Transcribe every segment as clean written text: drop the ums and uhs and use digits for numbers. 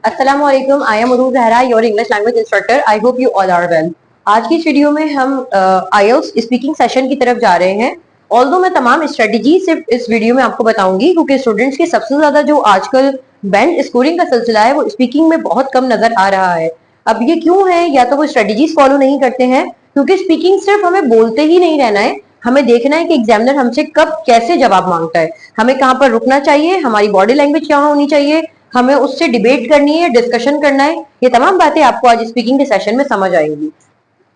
अस्सलाम वालेकुम, I am Urooj Zahra, your English language instructor. I hope you all are well. आज की इस वीडियो में हम आईएलटीएस स्पीकिंग सेशन की तरफ जा रहे हैं। ऑल्दो मैं तमाम स्ट्रेटेजी सिर्फ इस वीडियो में आपको बताऊंगी क्योंकि स्टूडेंट्स के सबसे ज्यादा जो आजकल बैंड स्कोरिंग का सिलसिला है वो स्पीकिंग में बहुत कम नजर आ रहा है। अब ये क्यों है? या तो वो स्ट्रेटेजीज फॉलो नहीं करते हैं, क्योंकि स्पीकिंग सिर्फ हमें बोलते ही नहीं रहना है, हमें देखना है कि एग्जामिनर हमसे कब कैसे जवाब मांगता है, हमें कहाँ पर रुकना चाहिए, हमारी बॉडी लैंग्वेज क्या होनी चाहिए, हमें उससे डिबेट करनी है, डिस्कशन करना है। ये तमाम बातें आपको आज स्पीकिंग के सेशन में समझ आएंगी।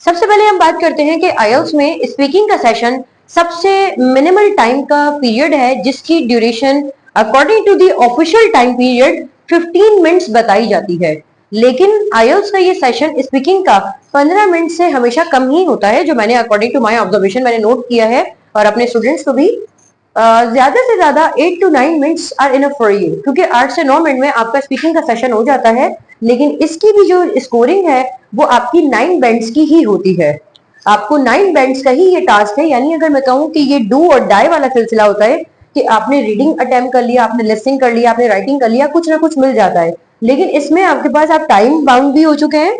सबसे पहले हम बात करते हैं कि आईएलटीएस में स्पीकिंग का सेशन सबसे मिनिमल टाइम का पीरियड है, जिसकी duration according to the official time period 15 minutes बताई जाती है। लेकिन आईएलटीएस का ये सेशन स्पीकिंग का 15 मिनट से हमेशा कम ही होता है, जो मैंने अकॉर्डिंग टू माय ऑब्जर्वेशन मैंने नोट किया है और अपने स्टूडेंट्स को भी। ज्यादा से ज्यादा 8 to 9 minutes are enough for you, क्योंकि 8 से 9 मिनट में आपका स्पीकिंग का सेशन हो जाता है। लेकिन इसकी भी जो स्कोरिंग है वो आपकी 9 बैंड्स की ही होती है। आपको 9 बैंड्स का ही ये टास्क है। यानी अगर मैं कहूँ कि ये डू और डाई वाला सिलसिला होता है कि आपने रीडिंग अटेम्प्ट कर लिया, आपने लिसनिंग कर लिया, आपने राइटिंग कर लिया, कुछ ना कुछ मिल जाता है। लेकिन इसमें आपके पास आप टाइम बाउंड भी हो चुके हैं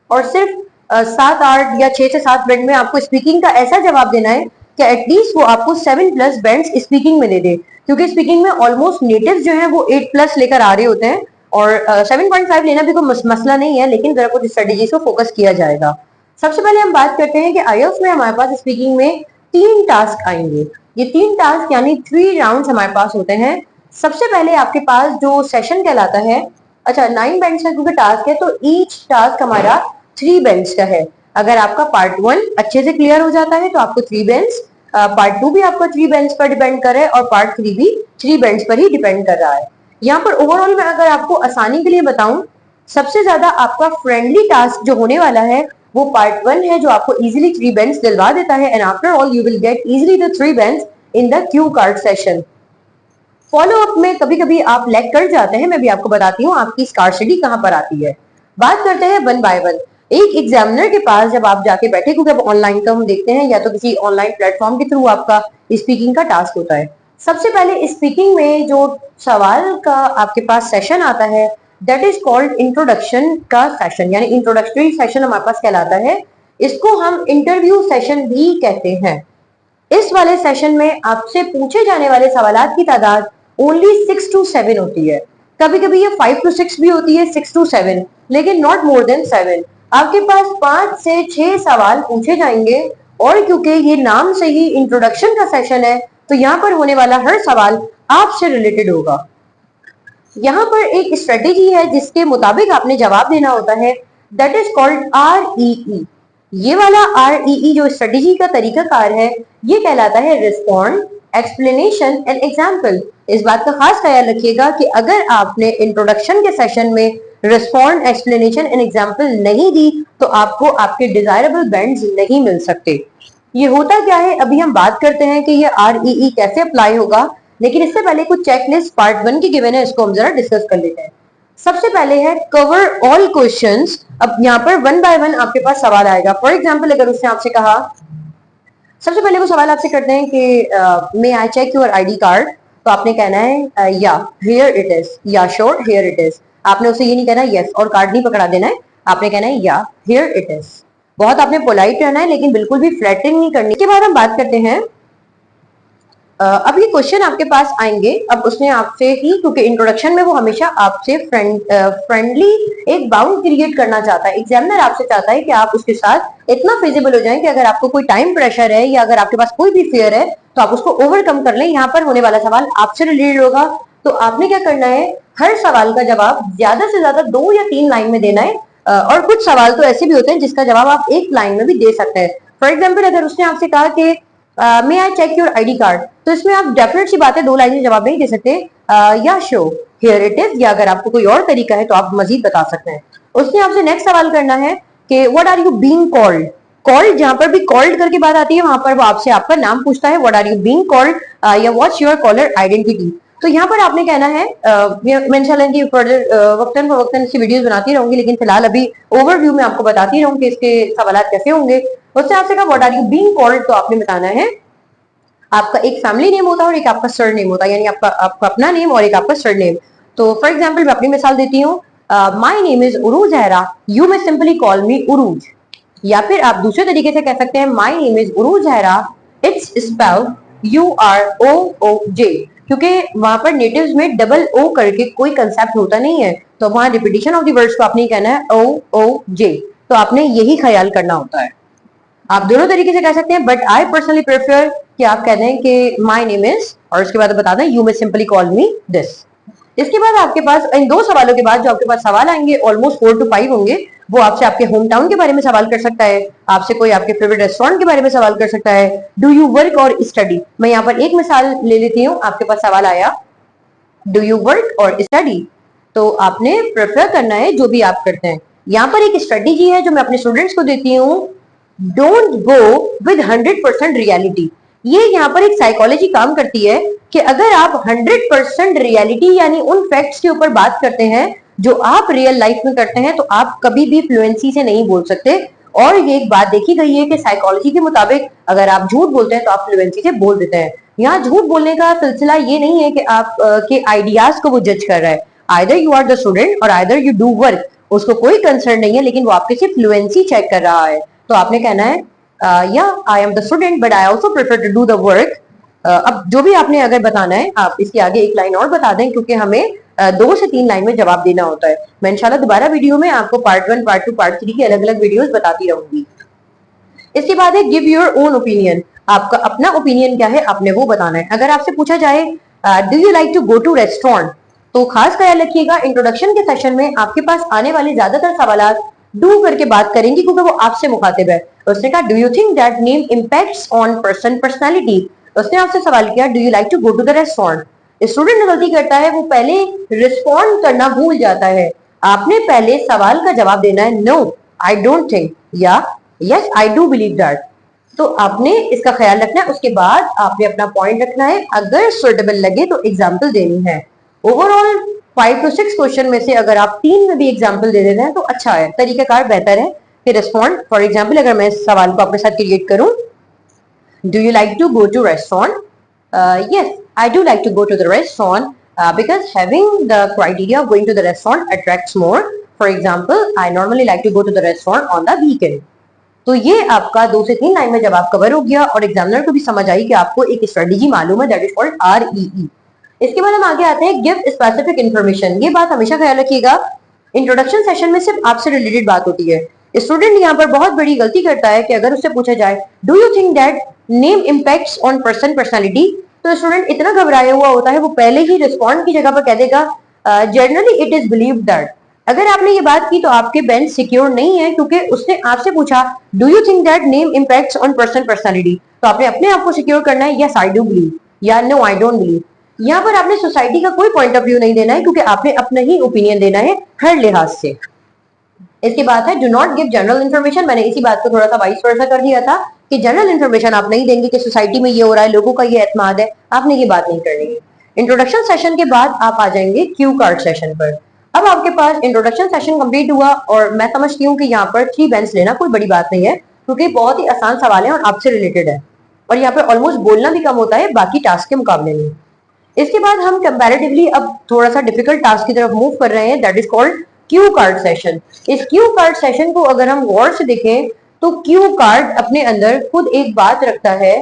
और सिर्फ 7 8 या 6 से 7 मिनट में आपको स्पीकिंग का ऐसा जवाब देना है कि एटलीस्ट वो आपको 7+ बैंड्स स्पीकिंग में दे दे, क्योंकि स्पीकिंग में ऑलमोस्ट नेटिव जो है वो 8+ लेकर आ रहे होते हैं और 7.5 लेना भी कोई मसला नहीं है, लेकिन जरा कुछ स्ट्रेटेजीज को फोकस किया जाएगा। सबसे पहले हम बात करते हैं कि आईएलटीएस में हमारे पास स्पीकिंग में 3 टास्क आएंगे। ये 3 टास्क यानी 3 राउंड्स हमारे पास होते हैं। सबसे पहले आपके पास जो सेशन कहलाता है, अच्छा 9 बैंड्स का क्योंकि टास्क है तो ईच टास्क हमारा 3 बैंड्स का है। अगर आपका पार्ट 1 अच्छे से क्लियर हो जाता है तो आपको 3 बैंड्स, पार्ट 2 भी आपका 3 बैंड्स पर डिपेंड कर रहा है और पार्ट 3 भी 3 बैंड्स पर ही डिपेंड कर रहा है। यहाँ पर ओवरऑल मैं अगर आपको आसानी के लिए बताऊं, सबसे ज्यादा आपका फ्रेंडली टास्क जो होने वाला है वो पार्ट 1 है, जो आपको इजीली 3 बैंड्स दिलवा देता है। And after all you will get easily the 3 bands in the Q card session. Follow up में कभी कभी आप लैग कर जाते हैं, मैं भी आपको बताती हूँ आपकी स्कार्सिटी कहाँ पर आती है। बात करते हैं 1 बाय 1। एक एग्जामिनर के पास जब आप जाके बैठे, क्योंकि अब ऑनलाइन का हम देखते हैं या तो किसी ऑनलाइन प्लेटफॉर्म के थ्रू आपका स्पीकिंग का टास्क होता है। सबसे पहले स्पीकिंग में जो सवाल का आपके पास सेशन आता है दैट इज कॉल्ड इंट्रोडक्शन का सेशन, यानी इंट्रोडक्टरी सेशन हमारे पास कहलाता है। इसको हम इंटरव्यू सेशन भी कहते हैं। इस वाले सेशन में आपसे पूछे जाने वाले सवालात की तादाद ओनली 6 to 7 होती है। कभी कभी ये 5 to 6 भी होती है, 6 to 7, लेकिन नॉट मोर देन 7। आपके पास 5 से 6 सवाल पूछे जाएंगे और क्योंकि ये नाम से ही इंट्रोडक्शन का सेशन है तो यहाँ पर होने वाला हर सवाल आपसे रिलेटेड होगा। यहाँ पर एक स्ट्रेटेजी है जिसके मुताबिक आपने जवाब देना होता है, दैट इज कॉल्ड REE। ये वाला REE जो स्ट्रेटेजी का तरीकाकार है ये कहलाता है रिस्पॉन्ड, एक्सप्लेनेशन एंड एग्जाम्पल। इस बात का खास ख्याल रखिएगा कि अगर आपने इंट्रोडक्शन के सेशन में रिस्पॉन्ड, एक्सप्लेनेशन एंड एग्जाम्पल नहीं दी तो आपको आपके डिजायरेबल बैंड्स नहीं मिल सकते। ये होता क्या है, अभी हम बात करते हैं कि ये REE कैसे अप्लाई होगा, लेकिन इससे पहले कुछ चेकलिस्ट पार्ट 1 की गिवन है, इसको हम जरा डिस्कस कर लेते हैं। सबसे पहले है कवर ऑल क्वेश्चंस। अब यहाँ पर 1 बाय 1 आपके पास सवाल आएगा। फॉर एग्जाम्पल अगर उसने आपसे कहा, सबसे पहले वो सवाल आपसे करते हैं कि may I check your ID card, तो आपने कहना है yeah here it is, yeah sure here it is. आपने उसे ये नहीं कहना यस और कार्ड नहीं पकड़ा देना है, आपने कहना है या हियर इट इज। बहुत आपने पोलाइट रहना है लेकिन बिल्कुल भी फ्लैटरिंग नहीं करनी। इसके बाद हम बात करते हैं, अब ये क्वेश्चन आपके पास आएंगे। अब उसने आपसे ही, क्योंकि इंट्रोडक्शन में वो हमेशा आपसे फ्रेंडली एक बाउंड क्रिएट करना चाहता है। एग्जामिनर आपसे चाहता है कि आप उसके साथ इतना फिजिबल हो जाएं कि अगर आपको कोई टाइम प्रेशर है या अगर आपके पास कोई भी फियर है तो आप उसको ओवरकम कर लें। यहाँ पर होने वाला सवाल आपसे रिलेटेड होगा, तो आपने क्या करना है, हर सवाल का जवाब ज्यादा से ज्यादा 2 या 3 लाइन में देना है। और कुछ सवाल तो ऐसे भी होते हैं जिसका जवाब आप 1 लाइन में भी दे सकते हैं। फॉर एग्जाम्पल अगर उसने आपसे कहा कि may I check your ID card, तो इसमें आप डेफिनेट सी बात है 2 लाइन में जवाब नहीं दे सकते, या शो हियर इट इज, या अगर आपको कोई और तरीका है तो आप मजीद बता सकते हैं। उसने आपसे नेक्स्ट सवाल करना है कि what are you being called. Called, जहां पर भी कॉल्ड करके बात आती है वहां पर वो आपसे आपका नाम पूछता है, what are you being called, या व्हाट्स योर कॉलर आइडेंटिटी। तो यहाँ पर आपने कहना है, मैं इंशाल्लाह इनकी फर्दर वक्तन फवक्तन इसकी वीडियोस बनाती रहूंगी, लेकिन फिलहाल अभी ओवरव्यू में आपको बताती रहूंगी कि इसके सवाल कैसे होंगे। उससे आपसे कहा what are you being called, तो आपने बताना है आपका एक फैमिली नेम होता है और एक आपका सर नेम होता है, यानी आपका अपना नेम और एक आपका सर नेम। तो फॉर एग्जाम्पल मैं अपनी मिसाल देती हूँ, my name is Urooj Zahra, you may simply call me Urooj. या फिर आप दूसरे तरीके से कह सकते हैं माई name is Urooj Zahra, it's spelled UROOJ, क्योंकि वहां पर नेटिव्स में डबल ओ करके कोई कंसेप्ट होता नहीं है, तो वहां रिपीटिशन ऑफ द वर्ड्स को आपने कहना है OOJ। तो आपने यही ख्याल करना होता है। आप दोनों तरीके से कह सकते हैं, बट आई पर्सनली प्रेफर कि आप कह दें कि माई नेम इज, और उसके बाद बता दें you may simply call me this. इसके बाद आपके पास इन दो सवालों के बाद जो आपके पास सवाल आएंगे ऑलमोस्ट 4 to 5 होंगे, वो आपसे आपके होम टाउन के बारे में सवाल कर सकता है, आपसे कोई आपके फेवरेट रेस्टोरेंट के बारे में सवाल कर सकता है, डू यू वर्क और स्टडी। मैं यहाँ पर एक मिसाल ले लेती हूँ, आपके पास सवाल आया डू यू वर्क और स्टडी, तो आपने प्रेफर करना है जो भी आप करते हैं। यहाँ पर एक स्ट्रेटेजी है जो मैं अपने स्टूडेंट्स को देती हूँ, डोंट गो विद 100% रियलिटी। ये यहाँ पर एक साइकोलॉजी काम करती है कि अगर आप 100% रियलिटी यानी उन फैक्ट्स के ऊपर बात करते हैं जो आप रियल लाइफ में करते हैं, तो आप कभी भी फ्लुएंसी से नहीं बोल सकते। और ये एक बात देखी गई है कि साइकोलॉजी के मुताबिक अगर आप झूठ बोलते हैं तो आप फ्लुएंसी से बोल देते हैं। यहाँ झूठ बोलने का सिलसिला ये नहीं है कि आप के आइडियाज को वो जज कर रहा है, either you are the student और आइदर यू डू वर्क, उसको कोई कंसर्न नहीं है, लेकिन वो आपके सिर्फ फ्लुएंसी चेक कर रहा है। तो आपने कहना है या I am the student but I also prefer to do the work. अब जो भी आपने अगर बताना है आप इसके आगे एक लाइन और बता दें, क्योंकि हमें 2 से 3 लाइन में जवाब देना होता है। मैं इंशाल्लाह दोबारा वीडियो में आपको पार्ट 1, पार्ट 2, पार्ट 3 की अलग अलग वीडियोस बताती रहूंगी। इसके बाद है गिव योर ओन ओपिनियन, आपका अपना ओपिनियन क्या है आपने वो बताना है। अगर आपसे पूछा जाए do you like to go to restaurant, तो खास ख्याल रखिएगा इंट्रोडक्शन के सेशन में आपके पास आने वाले ज्यादातर सवाल डू करके बात करेंगे, क्योंकि वो आपसे मुखातिब है। उसने कहा do you think that name impacts on person personality, उसने आपसे सवाल किया do you like to go to the restaurant. Student गलती करता है, वो पहले रिस्पॉन्ड करना भूल जाता है। आपने पहले सवाल का जवाब देना है नो आई डोंट थिंक या yes I do believe that. तो आपने इसका ख्याल रखना है, उसके बाद आपने अपना पॉइंट रखना है, अगर सुटेबल लगे तो एग्जाम्पल देनी है। ओवरऑल 5 to 6 क्वेश्चन में से अगर आप 3 में भी एग्जाम्पल दे देते हैं तो अच्छा है, तरीकाकार बेहतर है कि रिस्पॉन्ड। फॉर एग्जाम्पल अगर मैं इस सवाल को अपने साथ क्रिएट करूं, do you like to go to restaurant, yes I do like to go to the restaurant because having the criteria of going to the restaurant attracts more, for example I normally like to go to the restaurant on the weekend. तो ये आपका 2 से 3 line में जवाब cover हो गया और examiner को भी समझ आई कि आपको एक स्ट्रेटेजी मालूम है, दैट इज कॉल्ड REE। इसके बाद हम आगे आते हैं गिव स्पेसिफिक इन्फॉर्मेशन। ये बात हमेशा ख्याल रखिएगा, इंट्रोडक्शन सेशन में सिर्फ आपसे रिलेटेड बात होती है। स्टूडेंट यहाँ पर बहुत बड़ी गलती करता है कि अगर उससे पूछा जाए do you think that name impacts on person personality, तो स्टूडेंट इतना घबराया हुआ होता है वो पहले ही रिस्पॉन्ड की जगह पर कह देगा generally it is believed that. अगर आपने ये बात की तो आपके बेंच सिक्योर नहीं है, क्योंकि उसने आपसे पूछा do you think that name impacts on person personality, तो आपने अपने आप को सिक्योर करना है, यस आई डू बिलीव या नो आई डोंट बिलीव। यहाँ पर आपने सोसाइटी का कोई पॉइंट ऑफ व्यू नहीं देना है, क्योंकि आपने अपना ही ओपिनियन देना है हर लिहाज से। इसके बाद है do not give general information. मैंने इसी बात को थोड़ा सा वाइस वर्सा कर दिया था कि जनरल इन्फॉर्मेशन आप नहीं देंगे कि सोसाइटी में ये हो रहा है, लोगों का ये एतमाद है, आपने ये बात नहीं करनी है। इंट्रोडक्शन सेशन के बाद आप आ जाएंगे क्यू कार्ड सेशन पर। अब आपके पास इंट्रोडक्शन सेशन कंप्लीट हुआ और मैं समझती हूँ कि यहाँ पर 3 बेंच लेना कोई बड़ी बात नहीं है, क्योंकि बहुत ही आसान सवाल है और आपसे रिलेटेड है, और यहाँ पर ऑलमोस्ट बोलना भी कम होता है बाकी टास्क के मुकाबले में। इसके बाद हम कंपैरेटिवली अब थोड़ा सा डिफिकल्ट टास्क की तरफ मूव कर रहे हैं, that is called Q card session. इस क्यू कार्ड सेशन को अगर हम गौर से देखें तो क्यू कार्ड अपने अंदर खुद एक बात रखता है।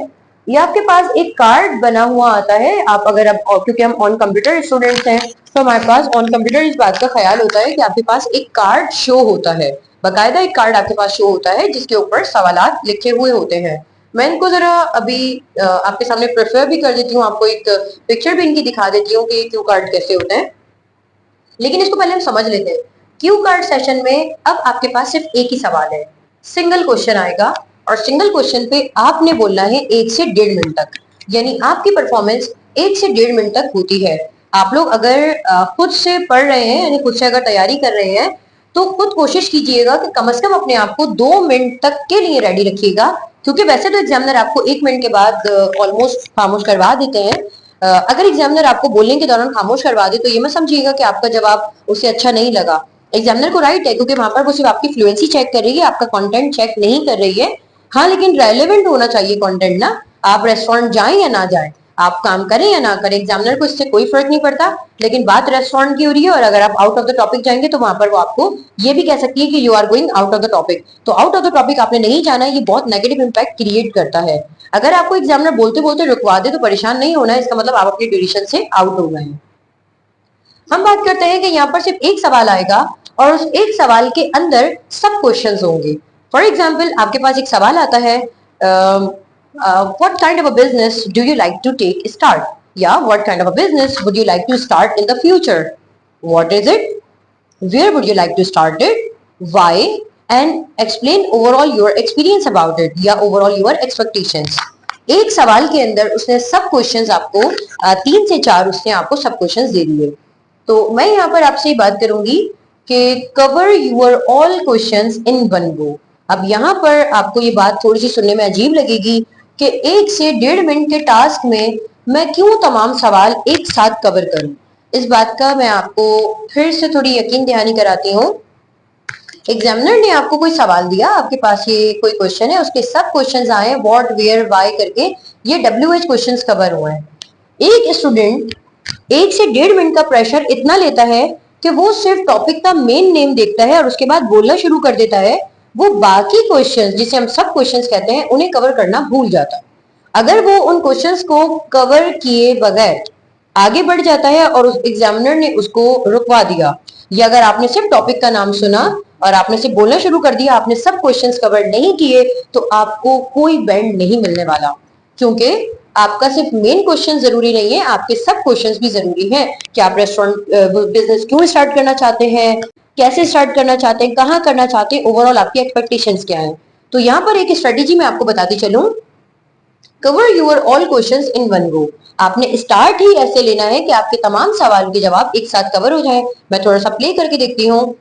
ये आपके पास एक कार्ड बना हुआ आता है, आप अगर अब क्योंकि हम ऑन कंप्यूटर स्टूडेंट्स हैं तो हमारे पास ऑन कंप्यूटर इस बात का ख्याल होता है कि आपके पास एक कार्ड शो होता है, बाकायदा एक कार्ड आपके पास शो होता है जिसके ऊपर सवालात लिखे हुए होते हैं। मैं इनको जरा अभी आपके सामने प्रेफर भी कर देती हूँ, आपको एक पिक्चर भी इनकी दिखा देती हूँ कि क्यू कार्ड कैसे होते हैं, लेकिन इसको पहले हम समझ लेते हैं। क्यू कार्ड सेशन में अब आपके पास सिर्फ एक ही सवाल है, सिंगल क्वेश्चन आएगा और सिंगल क्वेश्चन पे आपने बोलना है 1 से 1.5 मिनट तक, यानी आपकी परफॉर्मेंस 1 से 1.5 मिनट तक होती है। आप लोग अगर खुद से पढ़ रहे हैं यानी खुद से अगर तैयारी कर रहे हैं तो खुद कोशिश कीजिएगा कि कम से कम अपने आप को 2 मिनट तक के लिए रेडी रखिएगा, क्योंकि वैसे तो एग्जामिनर आपको 1 मिनट के बाद ऑलमोस्ट खामोश करवा देते हैं। अगर एग्जामिनर आपको बोलने के दौरान खामोश करवा दे तो ये मत समझिएगा कि आपका जवाब उसे अच्छा नहीं लगा। एग्जामिनर को राइट है, क्योंकि वहां पर वो सिर्फ आपकी फ्लुएंसी चेक कर रही है, आपका कंटेंट चेक नहीं कर रही है। हाँ, लेकिन रेलेवेंट होना चाहिए कंटेंट ना, आप रेस्टोरेंट जाएं या ना जाएं। आप काम करें या ना करें, एग्जामिनर को इससे कोई फर्क नहीं पड़ता, लेकिन बात रेस्टोरेंट की हो रही है और अगर आप आउट ऑफ द टॉपिक जाएंगे तो वहां पर वो आपको ये भी कह सकती है कि you are going out of the topic. तो आउट ऑफ द टॉपिक आपने नहीं जाना है, ये बहुत नेगेटिव इंपैक्ट क्रिएट करता है। अगर आपको एग्जामिनर बोलते बोलते रुकवा दे तो परेशान नहीं होना है, इसका मतलब आप अपनी ड्यूरेशन से आउट हो गए हैं। हम बात करते हैं कि यहाँ पर सिर्फ एक सवाल आएगा और उस एक सवाल के अंदर सब क्वेश्चंस होंगे। फॉर एग्जाम्पल आपके पास एक सवाल आता है, what kind of a business do you like to take start, या what kind of a business would you like to start in the future, what is it, where would you like to start it, why, and explain overall your experience about it या overall your expectations। एक सवाल के अंदर उसने सब questions आपको 3 से 4 उसने आपको सब क्वेश्चंस दे दिए। तो मैं यहाँ पर आपसे बात करूंगी कि cover your all questions in one go. अब यहाँ पर आपको ये बात थोड़ी सी सुनने में अजीब लगेगी कि 1 से 1.5 मिनट के टास्क में मैं क्यों तमाम सवाल एक साथ कवर करूं। इस बात का मैं आपको फिर से थोड़ी यकीन दहानी कराती हूँ। एग्जामिनर ने आपको कोई सवाल दिया, आपके पास ये कोई क्वेश्चन है, उसके सब क्वेश्चंस आए व्हाट वेयर व्हाई करके, ये WH क्वेश्चंस कवर हुए हैं। एक स्टूडेंट 1 से 1.5 मिनट का प्रेशर इतना लेता है कि वो सिर्फ टॉपिक का मेन नेम देखता है और उसके बाद बोलना शुरू कर देता है, वो बाकी क्वेश्चंस जिसे हम सब क्वेश्चंस कहते हैं उन्हें कवर करना भूल जाता है। अगर वो उन क्वेश्चंस को कवर किए बगैर आगे बढ़ जाता है और उस एग्जामिनर ने उसको रुकवा दिया, या अगर आपने सिर्फ टॉपिक का नाम सुना और आपने सिर्फ बोलना शुरू कर दिया, आपने सब क्वेश्चंस कवर नहीं किए, तो आपको कोई बैंड नहीं मिलने वाला, क्योंकि आपका सिर्फ मेन क्वेश्चन जरूरी नहीं है, आपके सब क्वेश्चंस भी जरूरी हैं कि आप रेस्टोरेंट बिजनेस क्यों स्टार्ट करना चाहते हैं, कैसे स्टार्ट करना चाहते हैं, कहाँ करना चाहते हैं, ओवरऑल आपकी एक्सपेक्टेशंस क्या है। तो यहाँ पर एक स्ट्रेटेजी मैं आपको बताती चलूं, cover your all questions in one go. आपने स्टार्ट ही ऐसे लेना है कि आपके तमाम सवाल के जवाब एक साथ कवर हो जाए। मैं थोड़ा सा प्ले करके देखती हूँ।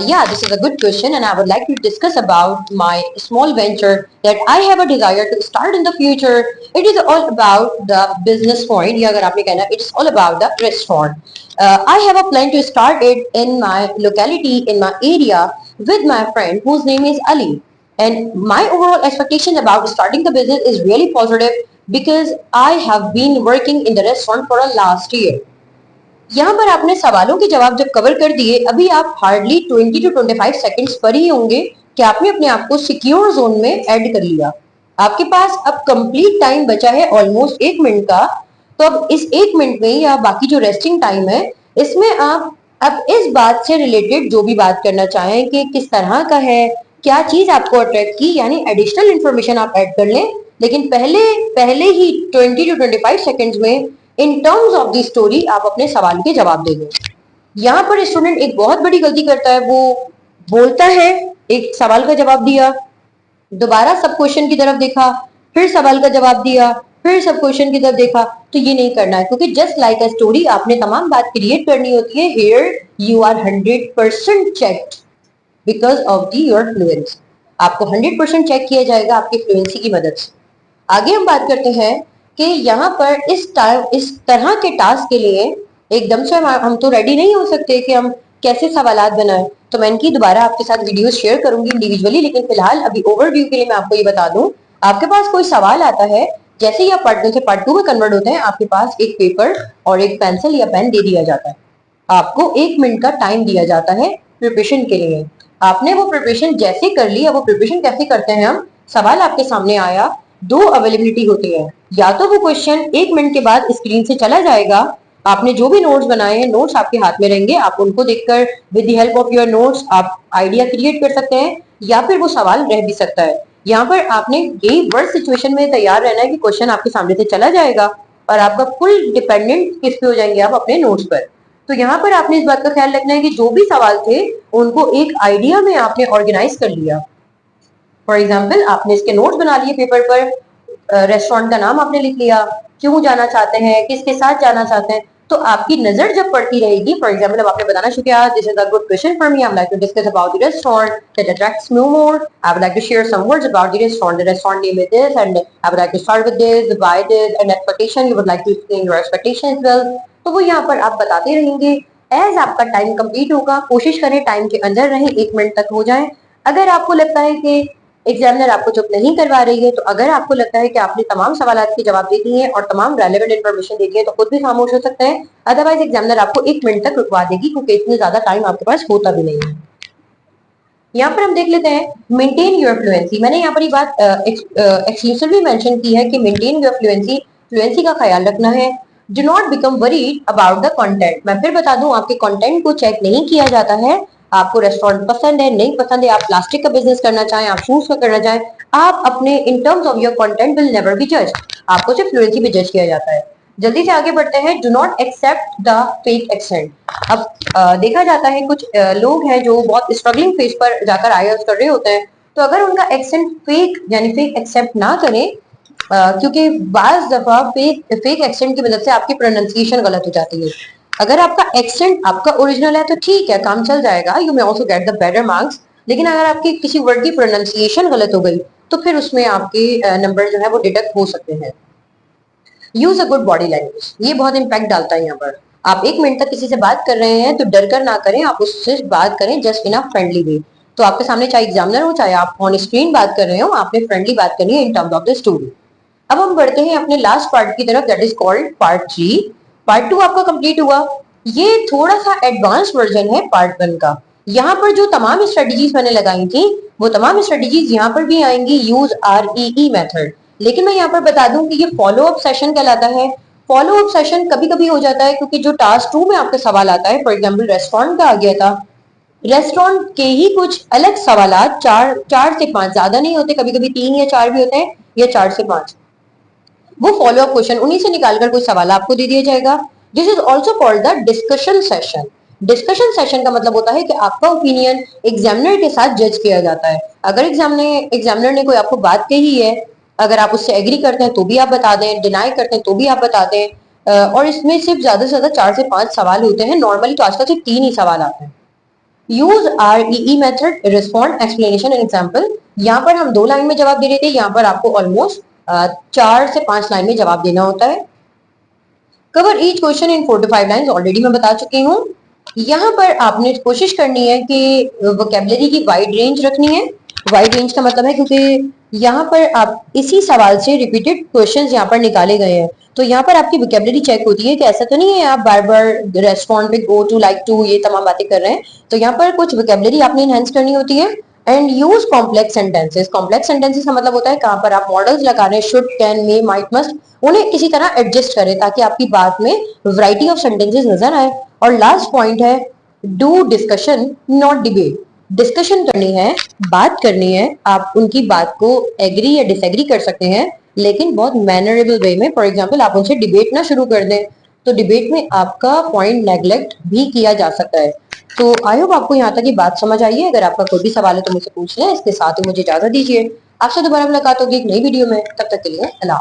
Yeah, this is a good question and I would like to discuss about my small venture that I have a desire to start in the future. It is all about the business point, या अगर आपने कहना it's all about the restaurant. I have a plan to start it in my locality, in my area with my friend whose name is Ali. And my overall expectation about starting the business is really positive because I have been working in the restaurant for a last year. यहाँ पर आपने सवालों के जवाब जब cover कर दिए, अभी आप हार्डली 20 to 25 सेकंड्स पर ही होंगे कि आपने अपने आप को सिक्योर जोन में ऐड कर लिया। आपके पास अब कंप्लीट टाइम बचा है ऑलमोस्ट 1 मिनट का। तो अब इस 1 मिनट में या बाकी जो रेस्टिंग टाइम है, इसमें आप अब इस बात से रिलेटेड जो भी बात करना चाहें कि किस तरह का है, क्या चीज आपको अट्रैक्ट की, यानी एडिशनल इंफॉर्मेशन आप ऐड कर लें, लेकिन पहले ही 20 to 25 सेकंड्स में in terms of the story आप अपने सवाल के जवाब दे दो। यहाँ पर स्टूडेंट एक बहुत बड़ी गलती करता है, वो बोलता है एक सवाल का जवाब दिया, दोबारा सब क्वेश्चन की तरफ देखा, फिर सवाल का जवाब दिया, फिर सब क्वेश्चन की तरफ देखा। तो ये नहीं करना है, क्योंकि जस्ट लाइक अ स्टोरी आपने तमाम बात क्रिएट करनी होती है। Here you are 100% checked because of the your fluency. आपको 100% चेक किया जाएगा आपकी फ्लुएंसी की मदद से। आगे हम बात करते हैं कि यहाँ पर इस तरह के टास्क के लिए एकदम से हम तो रेडी नहीं हो सकते कि हम कैसे सवालात बनाएं। तो मैं इनकी दोबारा आपके साथ वीडियो शेयर करूंगी इंडिविजुअली, लेकिन फिलहाल अभी ओवरव्यू के लिए मैं आपको ये बता दूं, आपके पास कोई सवाल आता है, जैसे ही आप पार्ट 1 से पार्ट 2 में कन्वर्ट होते हैं, आपके पास एक पेपर और एक पेंसिल या पेन दे दिया जाता है। आपको 1 मिनट का टाइम दिया जाता है प्रिपरेशन के लिए। आपने वो प्रिपरेशन जैसे कर ली, अब वो प्रिपरेशन कैसे करते हैं हम, सवाल आपके सामने आया, 2 अवेलेबिलिटी होती है, या तो वो क्वेश्चन 1 मिनट के बाद स्क्रीन से चला जाएगा, आपने जो भी नोट्स बनाए हैं नोट्स आपके हाथ में रहेंगे, आप उनको देखकर with the help of your notes आप आइडिया क्रिएट कर सकते हैं, या फिर वो सवाल रह भी सकता है। यहाँ पर आपने यही वर्स्ट सिचुएशन में तैयार रहना है कि क्वेश्चन आपके सामने से चला जाएगा और आपका फुल डिपेंडेंट किस पे हो जाएंगे आप, अपने नोट्स पर। तो यहाँ पर आपने इस बात का ख्याल रखना है कि जो भी सवाल थे उनको एक आइडिया में आपने ऑर्गेनाइज कर लिया। फॉर एग्जाम्पल आपने इसके नोट्स बना लिए पेपर पर, रेस्टोरेंट का नाम आपने लिख लिया, क्यों जाना चाहते हैं, किसके साथ जाना चाहते हैं, तो आपकी नजर जब पड़ती रहेगी, फॉर एग्जाम्पल अब आपने बताना शुरू किया, this is a good question for me, I would like to discuss about the restaurant that attracts me more, I would like to share some words about the restaurant name is this and I would like to start with this, why this and expectation, you would like to explain your expectation as well. तो वो यहाँ पर आप बताते रहेंगे as आपका time complete होगा। कोशिश करें टाइम के अंदर रहें, 1 मिनट तक हो जाए। अगर आपको लगता है कि एग्जामिनर आपको चुप नहीं करवा रही है, तो अगर आपको लगता है कि आपने तमाम सवालों के जवाब दे दिए हैं और तमाम रेलेवेंट इन्फॉर्मेशन दे दी है तो खुद भी खामोश हो सकते हैं, अदरवाइज एग्जामिनर आपको 1 मिनट तक रुकवा देगी क्योंकि इतनी ज्यादा टाइम आपके पास होता भी नहीं है। यहाँ पर हम देख लेते हैं मेंटेन योर फ्लुएंसी। मैंने यहाँ पर ये बात एक्सक्लूसिवली मेंशन की है कि मेंटेन योर फ्लुएंसी, फ्लुएंसी का ख्याल रखना है। Do not become worried about the content. मैं फिर बता दूं, आपके कंटेंट को चेक नहीं किया जाता है। आपको रेस्टोरेंट पसंद है, नहीं पसंद है, आप प्लास्टिक का बिजनेस करना चाहें, आप शूज का करना चाहें, आप अपने in terms of your content will never be जज। आपको सिर्फ फ्लुएंसी पे जज किया जाता है। जल्दी से आगे बढ़ते हैं। Do not accept the fake accent. अब देखा जाता है कुछ लोग हैं जो बहुत स्ट्रगलिंग फेज पर जाकर आईएलटीएस कर रहे होते हैं, तो अगर उनका एक्सेंट फेक यानी फेक एक्सेप्ट ना करें, क्योंकि बाज दफा फेक एक्सेंट की वजह से आपकी प्रोनाउंसिएशन गलत हो जाती है। अगर आपका एक्सेंट आपका ओरिजिनल है तो ठीक है, काम चल जाएगा, you may also get the better marks. लेकिन अगर आपकी किसी वर्ड की प्रोनाउंसिएशन गलत हो गई तो फिर उसमें आपके नंबर जो है वो डिडक्ट हो सकते हैं। Use a good body language, ये बहुत इंपैक्ट डालता है यहाँ पर। आप 1 मिनट तक किसी से बात कर रहे हैं तो डर कर ना करें, आप उससे बात करें just in a friendly way. तो आपके सामने चाहे एग्जामिनर हो चाहे आप ऑन स्क्रीन बात कर रहे हो, आपने फ्रेंडली बात करनी है in terms of the story. अब हम बढ़ते हैं अपने लास्ट पार्ट की तरफ, that is called part 3। Part 2 आपका कंप्लीट हुआ। ये थोड़ा सा एडवांस वर्जन है पार्ट 1 का। यहाँ पर जो तमाम स्ट्रेटेजीज मैंने लगाई थी वो तमाम स्ट्रेटेजीज यहाँ पर भी आएंगी, यूज REE मेथड। लेकिन मैं यहाँ पर बता दूं कि ये फॉलो अप सेशन कहलाता है। फॉलो अप सेशन कभी कभी हो जाता है क्योंकि जो टास्क 2 में आपका सवाल आता है, फॉर एग्जाम्पल रेस्टोरेंट का आ गया था, रेस्टोरेंट के ही कुछ अलग सवाल, चार से 5, ज्यादा नहीं होते, कभी कभी 3 या 4 भी होते हैं, या 4 से 5, वो फॉलो अप क्वेश्चन उन्हीं से निकालकर कोई सवाल आपको दे दिया जाएगा। This is also called the discussion session. Discussion session का मतलब होता है कि आपका ओपिनियन एग्जामिनर के साथ जज किया जाता है। अगर एग्जामिनर ने कोई आपको बात कही है, अगर आप उससे एग्री करते हैं तो भी आप बता दें, डिनाई करते हैं तो भी आप बता दें। और इसमें सिर्फ ज्यादा से ज्यादा 4 से 5 सवाल होते हैं, नॉर्मली तो आजकल सिर्फ 3 ही सवाल आते हैं। Use REE method, respond, explanation, example. यहाँ पर हम 2 लाइन में जवाब दे रहे थे, यहाँ पर आपको ऑलमोस्ट 4 से 5 लाइन में जवाब देना होता है। Cover each question in 4 to 5 lines, already मैं बता चुकी हूँ। यहाँ पर आपने कोशिश करनी है कि वोकेबलरी की वाइड रेंज रखनी है। वाइड रेंज का मतलब है क्योंकि यहाँ पर आप इसी सवाल से रिपीटेड क्वेश्चंस यहाँ पर निकाले गए हैं, तो यहाँ पर आपकी वोकेबलरी चेक होती है कि ऐसा तो नहीं है आप बार बार रेस्टोरेंट पे गो टू, लाइक टू, ये तमाम बातें कर रहे हैं। तो यहाँ पर कुछ वोकेबलरी आपने इनहेंस करनी होती है। And use complex sentences. Complex sentences का मतलब होता है कहाँ पर आप मॉडल्स लगा रहे हैं, should, can, may, might, must, उन्हें किसी तरह एडजस्ट करें ताकि आपकी बात में वैरायटी ऑफ सेंटेंसेस नजर आए। और लास्ट पॉइंट है do discussion not debate. Discussion करनी है, बात करनी है, आप उनकी बात को एग्री या डिसएग्री कर सकते हैं लेकिन बहुत मैनरेबल वे में। फॉर एग्जाम्पल आप उनसे डिबेट ना शुरू कर दें तो डिबेट में आपका पॉइंट नेग्लेक्ट भी किया जा सकता है। तो आई होप आपको यहाँ तक ये बात समझ आई है। अगर आपका कोई भी सवाल है तो मुझसे पूछ लें। इसके साथ ही मुझे इजाजत दीजिए, आपसे दोबारा मुलाकात होगी एक नई वीडियो में। तब तक के लिए अल्लाह।